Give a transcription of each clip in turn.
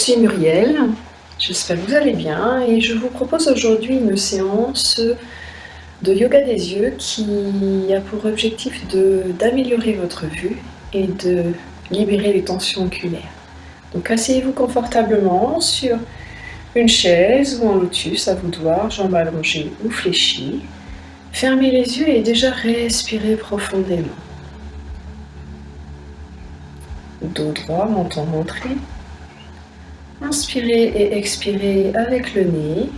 suis Muriel, j'espère que vous allez bien et je vous propose aujourd'hui une séance de yoga des yeux qui a pour objectif d'améliorer votre vue et de libérer les tensions oculaires. Donc asseyez-vous confortablement sur une chaise ou en lotus, à vous de voir, jambes allongées ou fléchies. Fermez les yeux et déjà respirez profondément. Dos droit, menton rentré. Inspirez et expirez avec le nez.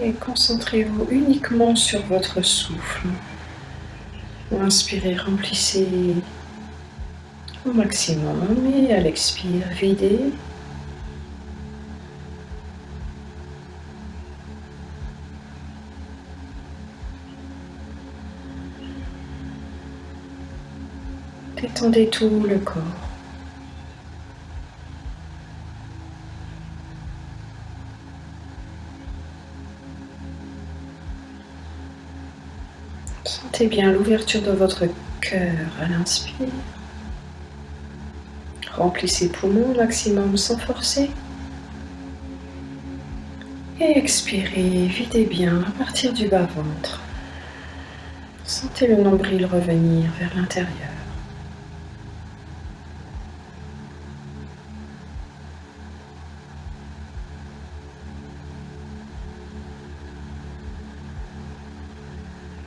Et concentrez-vous uniquement sur votre souffle. Inspirez, remplissez au maximum et à l'expire, videz. Détendez tout le corps. Sentez bien l'ouverture de votre cœur à l'inspire. Remplissez poumons au maximum sans forcer. Et expirez, videz bien à partir du bas-ventre. Sentez le nombril revenir vers l'intérieur.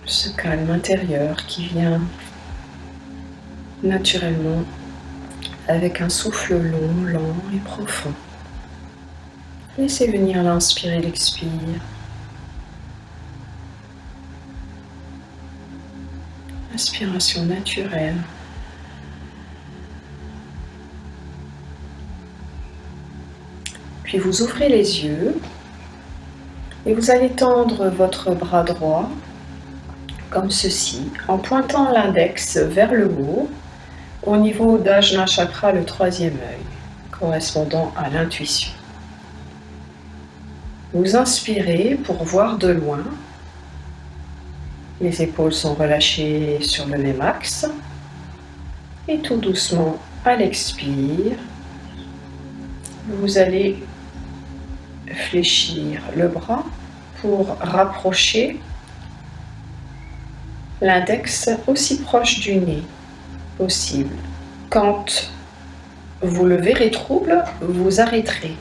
Ce calme intérieur qui vient naturellement avec un souffle long, lent et profond. Laissez venir l'inspire et l'expire. Inspiration naturelle. Puis vous ouvrez les yeux et vous allez tendre votre bras droit comme ceci, en pointant l'index vers le haut, au niveau d'Ajna Chakra, le troisième œil, correspondant à l'intuition. Vous inspirez pour voir de loin. Les épaules sont relâchées sur le même axe. Et tout doucement, à l'expire, vous allez fléchir le bras pour rapprocher l'index aussi proche du nez possible. Quand vous le verrez trouble, vous arrêterez.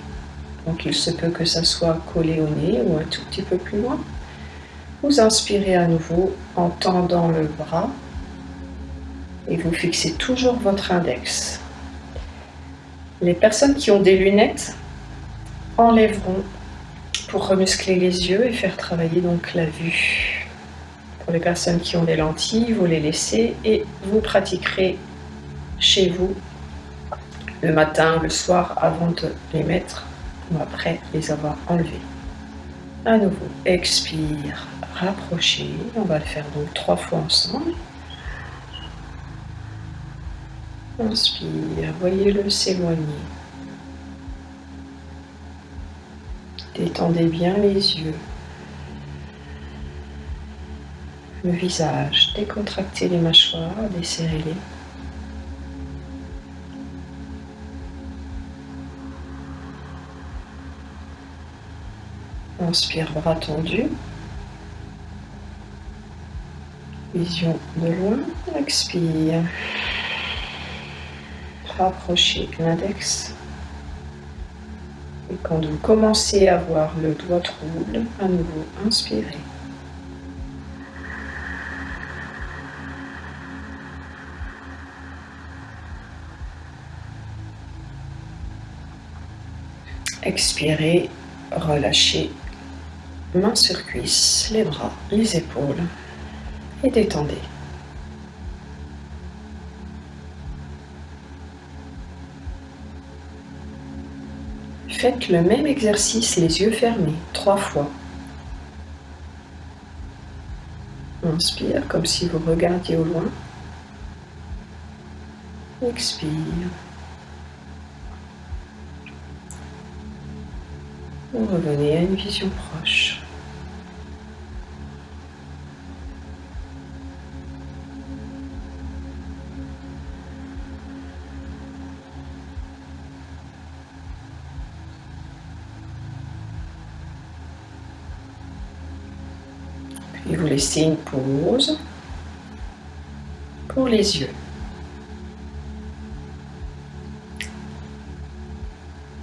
Donc il se peut que ça soit collé au nez ou un tout petit peu plus loin. Vous inspirez à nouveau en tendant le bras et vous fixez toujours votre index. Les personnes qui ont des lunettes enlèveront pour remuscler les yeux et faire travailler donc la vue. Pour les personnes qui ont des lentilles, vous les laissez et vous pratiquerez chez vous le matin, le soir, avant de les mettre ou après les avoir enlevés. À nouveau, expire, rapprochez. On va le faire donc 3 fois ensemble. Inspire, voyez-le s'éloigner. Détendez bien les yeux. Le visage, décontractez les mâchoires, desserrez-les. Inspire, bras tendus. Vision de loin. Expire. Rapprochez l'index. Et quand vous commencez à voir le doigt trouble, à nouveau, inspirez. Expirez, relâchez, main sur cuisse, les bras, les épaules et détendez. Faites le même exercice, les yeux fermés, 3 fois. Inspire comme si vous regardiez au loin. Expire. Vous revenez à une vision proche. Et vous laissez une pause pour les yeux.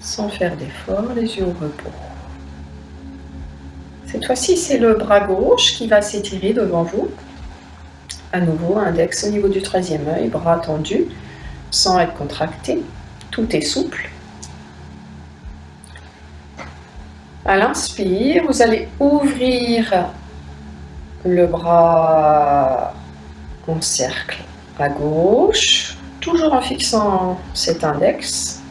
Sans faire d'effort, les yeux au repos. Cette fois-ci, c'est le bras gauche qui va s'étirer devant vous. À nouveau, index au niveau du troisième œil, bras tendu, sans être contracté. Tout est souple. À l'inspire, vous allez ouvrir le bras en cercle à gauche, toujours en fixant cet index.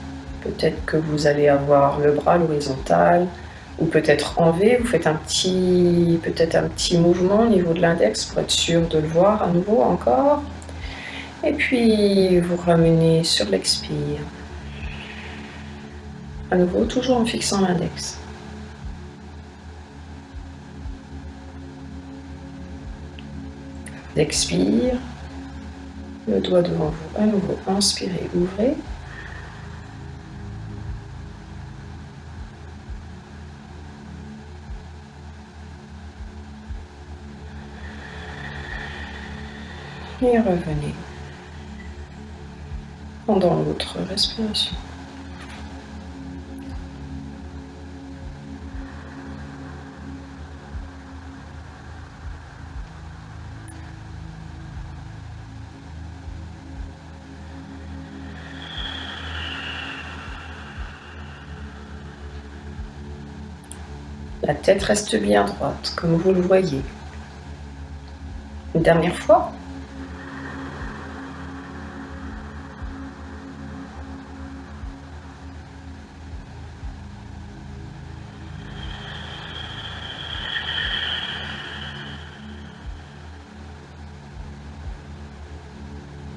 Peut-être que vous allez avoir le bras à l'horizontale, ou peut-être en V, vous faites peut-être un petit mouvement au niveau de l'index pour être sûr de le voir à nouveau encore. Et puis vous ramenez sur l'expire. À nouveau, toujours en fixant l'index. Expire, le doigt devant vous. À nouveau, inspirez, ouvrez. Et revenez pendant l'autre respiration. La tête reste bien droite, comme vous le voyez. Une dernière fois.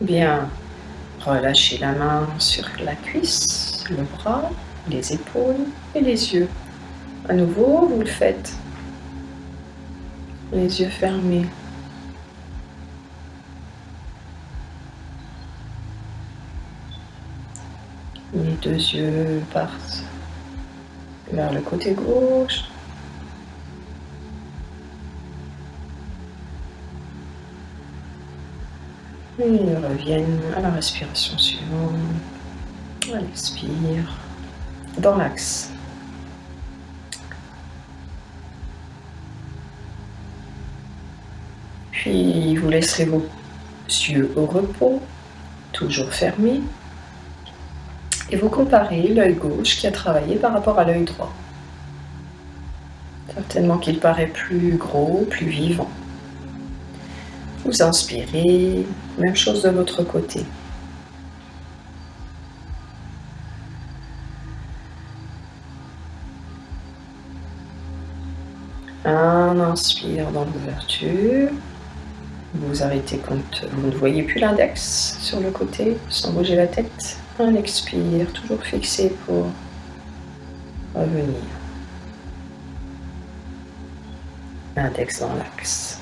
Bien, relâchez la main sur la cuisse, le bras, les épaules et les yeux. À nouveau, vous le faites. Les yeux fermés. Les deux yeux partent vers le côté gauche. Et ils reviennent à la respiration suivante. On expire dans l'axe. Puis vous laisserez vos yeux au repos, toujours fermés. Et vous comparez l'œil gauche qui a travaillé par rapport à l'œil droit. Certainement qu'il paraît plus gros, plus vivant. Vous inspirez, même chose de l'autre côté. Un inspire dans l'ouverture. Vous arrêtez quand vous ne voyez plus l'index sur le côté, sans bouger la tête. Un expire, toujours fixé pour revenir. Index dans l'axe.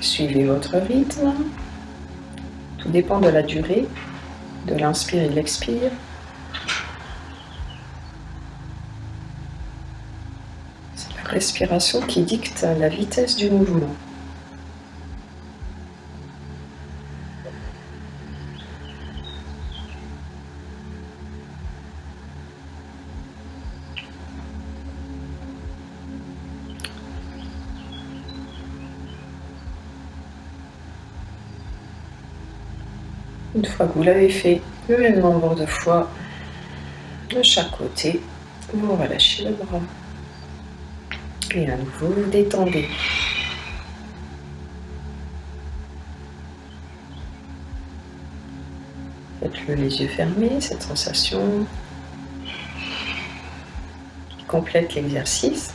Suivez votre rythme. Tout dépend de la durée de l'inspire et de l'expire. C'est la respiration qui dicte la vitesse du mouvement. Une fois que vous l'avez fait, le même nombre de fois de chaque côté, vous relâchez le bras. Et à nouveau, vous détendez. Faites-le les yeux fermés, cette sensation qui complète l'exercice.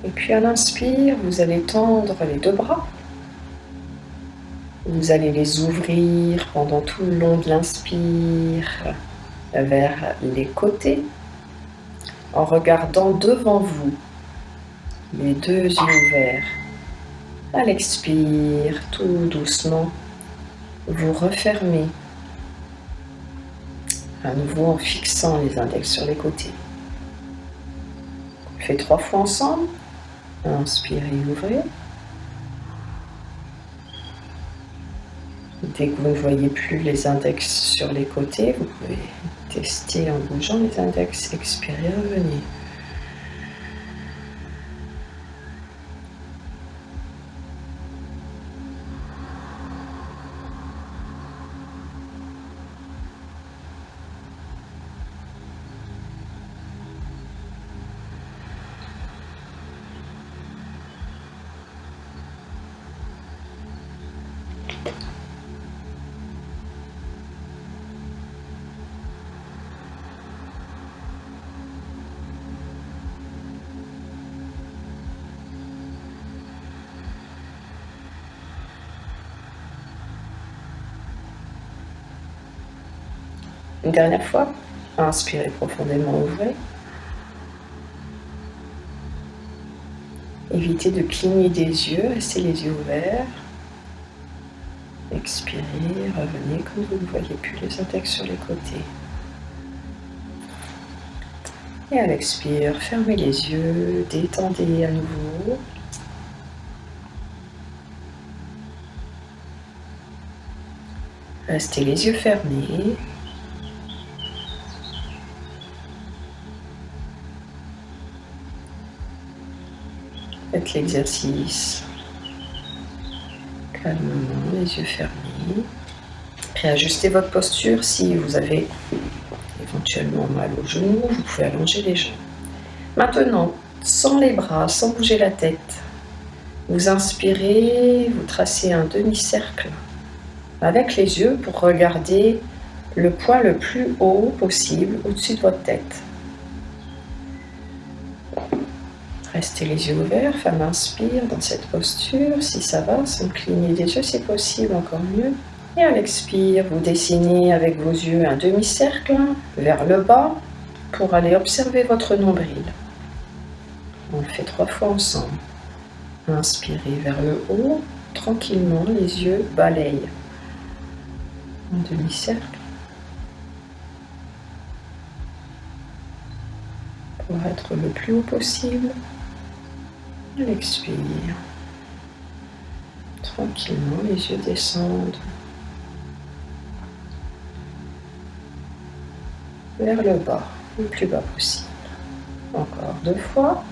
Et puis à l'inspire, vous allez tendre les deux bras. Vous allez les ouvrir pendant tout le long de l'inspire vers les côtés en regardant devant vous, les deux yeux ouverts. À l'expire, tout doucement, vous refermez, à nouveau en fixant les index sur les côtés. On fait 3 fois ensemble. Inspirez, ouvrez. Dès que vous ne voyez plus les index sur les côtés, vous pouvez tester en bougeant les index. Expirez, revenez. Une dernière fois, inspirez profondément, ouvrez. Évitez de cligner des yeux, restez les yeux ouverts. Expirez, revenez quand vous ne voyez plus les index sur les côtés. Et à l'expire, fermez les yeux, détendez à nouveau. Restez les yeux fermés. Faites l'exercice calmement, les yeux fermés. Réajustez votre posture. Si vous avez éventuellement mal aux genoux, vous pouvez allonger les jambes. Maintenant, sans les bras, sans bouger la tête, vous inspirez, vous tracez un demi-cercle avec les yeux pour regarder le point le plus haut possible au-dessus de votre tête. Restez les yeux ouverts, femme inspire dans cette posture, si ça va, sans cligner des yeux si possible, encore mieux. Et à l'expire, vous dessinez avec vos yeux un demi-cercle vers le bas pour aller observer votre nombril. On le fait 3 fois ensemble. Inspirez vers le haut, tranquillement, les yeux balayent. Un demi-cercle. Pour être le plus haut possible. À l'expire. Tranquillement, les yeux descendent vers le bas, le plus bas possible. Encore 2 fois.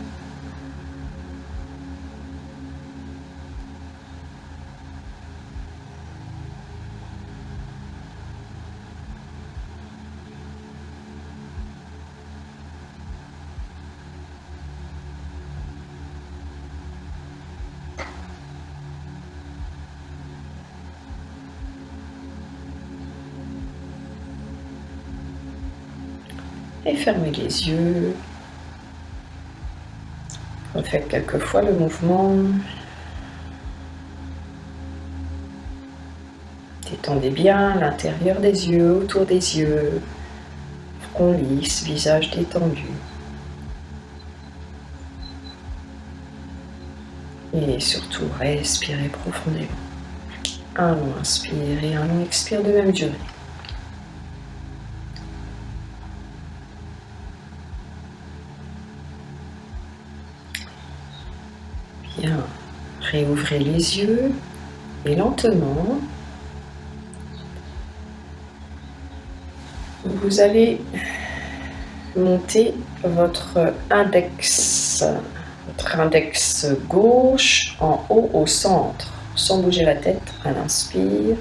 Et fermez les yeux. Refaites quelques fois le mouvement. Détendez bien l'intérieur des yeux, autour des yeux. Front lisse, visage détendu. Et surtout, respirez profondément. Un long inspire et un long expire de même durée. Bien, réouvrez les yeux et lentement, vous allez monter votre index gauche en haut au centre, sans bouger la tête à l'inspire.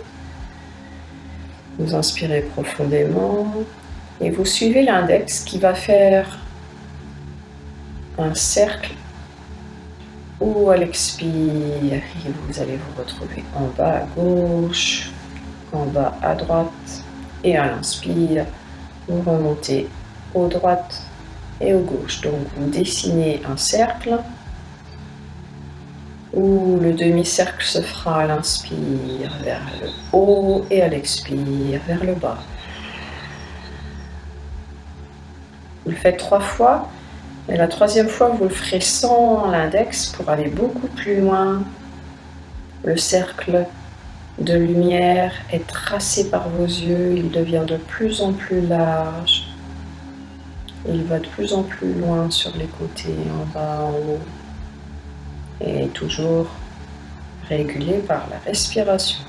Vous inspirez profondément et vous suivez l'index qui va faire un cercle ou à l'expire, et vous allez vous retrouver en bas à gauche, en bas à droite, et à l'inspire, vous remontez aux droite et aux gauche. Donc vous dessinez un cercle où le demi-cercle se fera à l'inspire vers le haut et à l'expire vers le bas. Vous le faites 3 fois et la 3e fois vous le ferez sans l'index pour aller beaucoup plus loin. Le cercle de lumière est tracé par vos yeux, il devient de plus en plus large. Il va de plus en plus loin sur les côtés, en bas, en haut. Et toujours régulé par la respiration.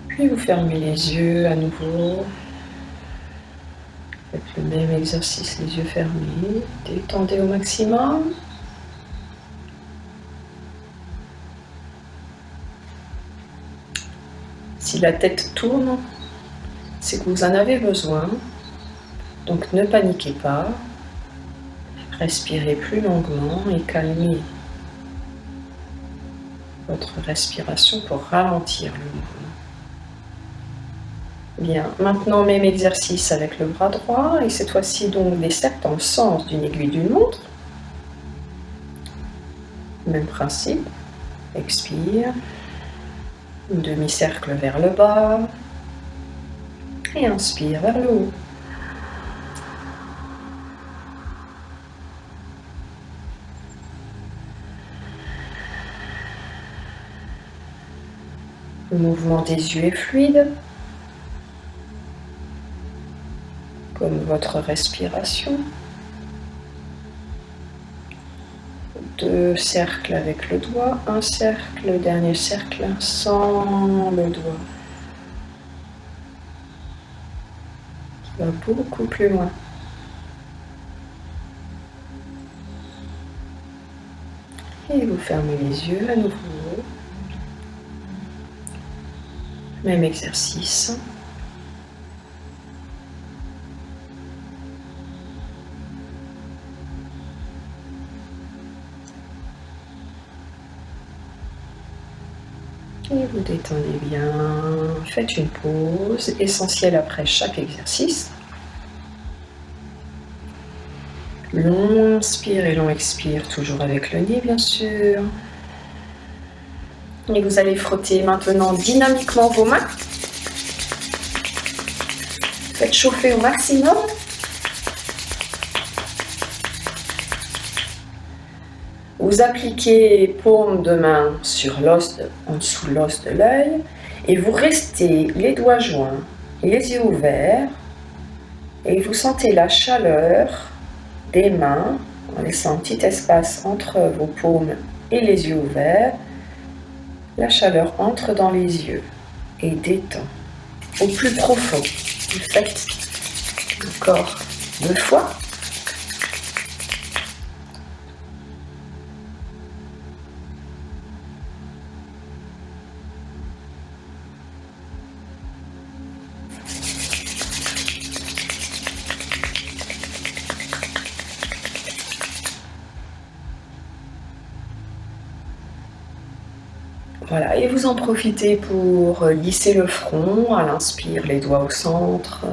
Puis vous fermez les yeux à nouveau. Faites le même exercice, les yeux fermés. Détendez au maximum. Si la tête tourne, c'est que vous en avez besoin. Donc ne paniquez pas. Respirez plus longuement et calmez votre respiration pour ralentir le mouvement. Bien, maintenant même exercice avec le bras droit et cette fois-ci donc des cercles dans le sens d'une aiguille d'une montre. Même principe. Expire. Demi-cercle vers le bas. Et inspire vers le haut. Le mouvement des yeux est fluide, comme votre respiration. 2 cercles avec le doigt, un cercle, le dernier cercle sans le doigt. Qui va beaucoup plus loin. Et vous fermez les yeux à nouveau. Même exercice. Et vous détendez bien. Faites une pause essentielle après chaque exercice. Long inspire et long expire, toujours avec le nez bien sûr. Et vous allez frotter maintenant dynamiquement vos mains. Faites chauffer au maximum. Vous appliquez paume de main sur l'os, en dessous de l'os de l'œil, et vous restez les doigts joints, les yeux ouverts, et vous sentez la chaleur des mains, en laissant un petit espace entre vos paumes et les yeux ouverts. La chaleur entre dans les yeux et détend au plus profond. Vous faites encore 2 fois. Voilà, et vous en profitez pour lisser le front. À l'inspire, les doigts au centre.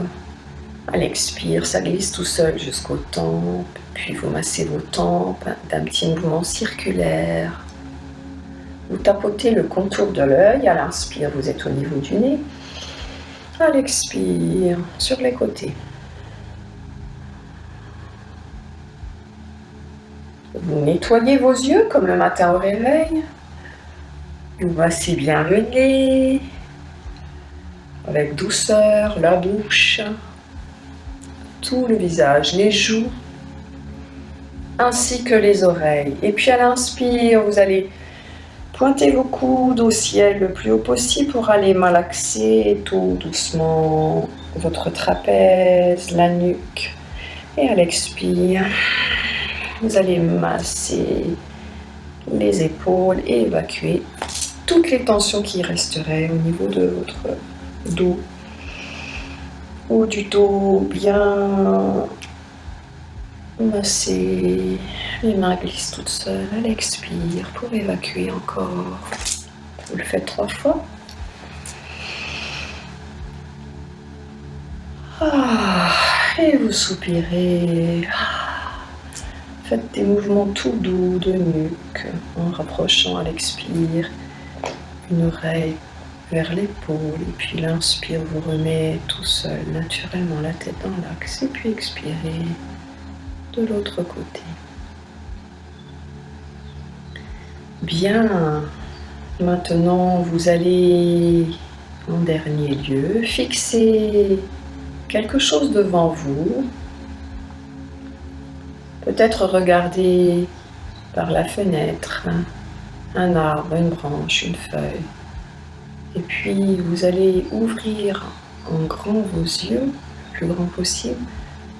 À l'expire, ça glisse tout seul jusqu'aux tempes. Puis vous massez vos tempes d'un petit mouvement circulaire. Vous tapotez le contour de l'œil. À l'inspire, vous êtes au niveau du nez. À l'expire, sur les côtés. Vous nettoyez vos yeux comme le matin au réveil. Vous massez bien le nez, avec douceur, la bouche, tout le visage, les joues, ainsi que les oreilles. Et puis à l'inspire, vous allez pointer vos coudes au ciel le plus haut possible pour aller malaxer tout doucement votre trapèze, la nuque. Et à l'expire, vous allez masser les épaules et évacuer toutes les tensions qui resteraient au niveau de votre dos ou du dos bien massé. Les mains glissent toutes seules à l'expire pour évacuer encore. Vous le faites 3 fois. Et vous soupirez. Faites des mouvements tout doux de nuque en rapprochant à l'expire une oreille vers l'épaule. Et puis l'inspire vous remet tout seul, naturellement, la tête dans l'axe. Et puis expirez de l'autre côté. Bien. Maintenant, vous allez, en dernier lieu, fixer quelque chose devant vous. Peut-être regarder par la fenêtre, un arbre, une branche, une feuille. Et puis, vous allez ouvrir en grand vos yeux, le plus grand possible,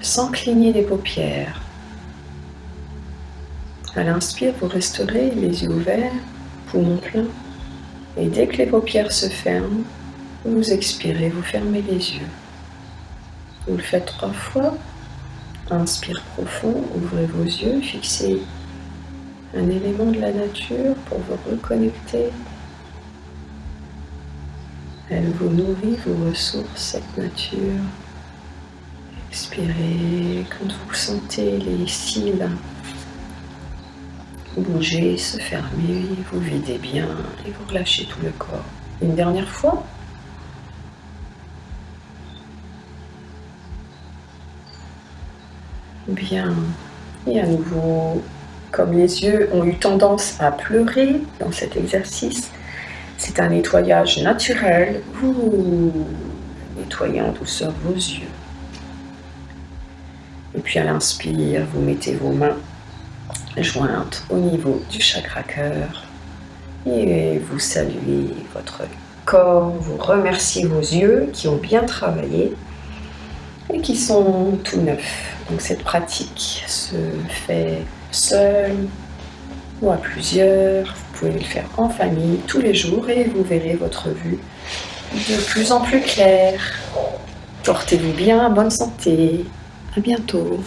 sans cligner les paupières. À l'inspire, vous resterez les yeux ouverts, poumon plein. Et dès que les paupières se ferment, vous expirez, vous fermez les yeux. Vous le faites 3 fois. Inspire profond, ouvrez vos yeux, fixez un élément de la nature pour vous reconnecter. Elle vous nourrit, vous ressource, cette nature. Expirez quand vous sentez les cils bouger, se fermer, vous videz bien et vous relâchez tout le corps. Une dernière fois. Bien. Et à nouveau, comme les yeux ont eu tendance à pleurer dans cet exercice, c'est un nettoyage naturel. Vous nettoyez en douceur vos yeux. Et puis à l'inspire, vous mettez vos mains jointes au niveau du chakra cœur et vous saluez votre corps, vous remerciez vos yeux qui ont bien travaillé et qui sont tout neufs. Donc cette pratique se fait seul ou à plusieurs. Vous pouvez le faire en famille tous les jours et vous verrez votre vue de plus en plus claire. Portez-vous bien, bonne santé. À bientôt.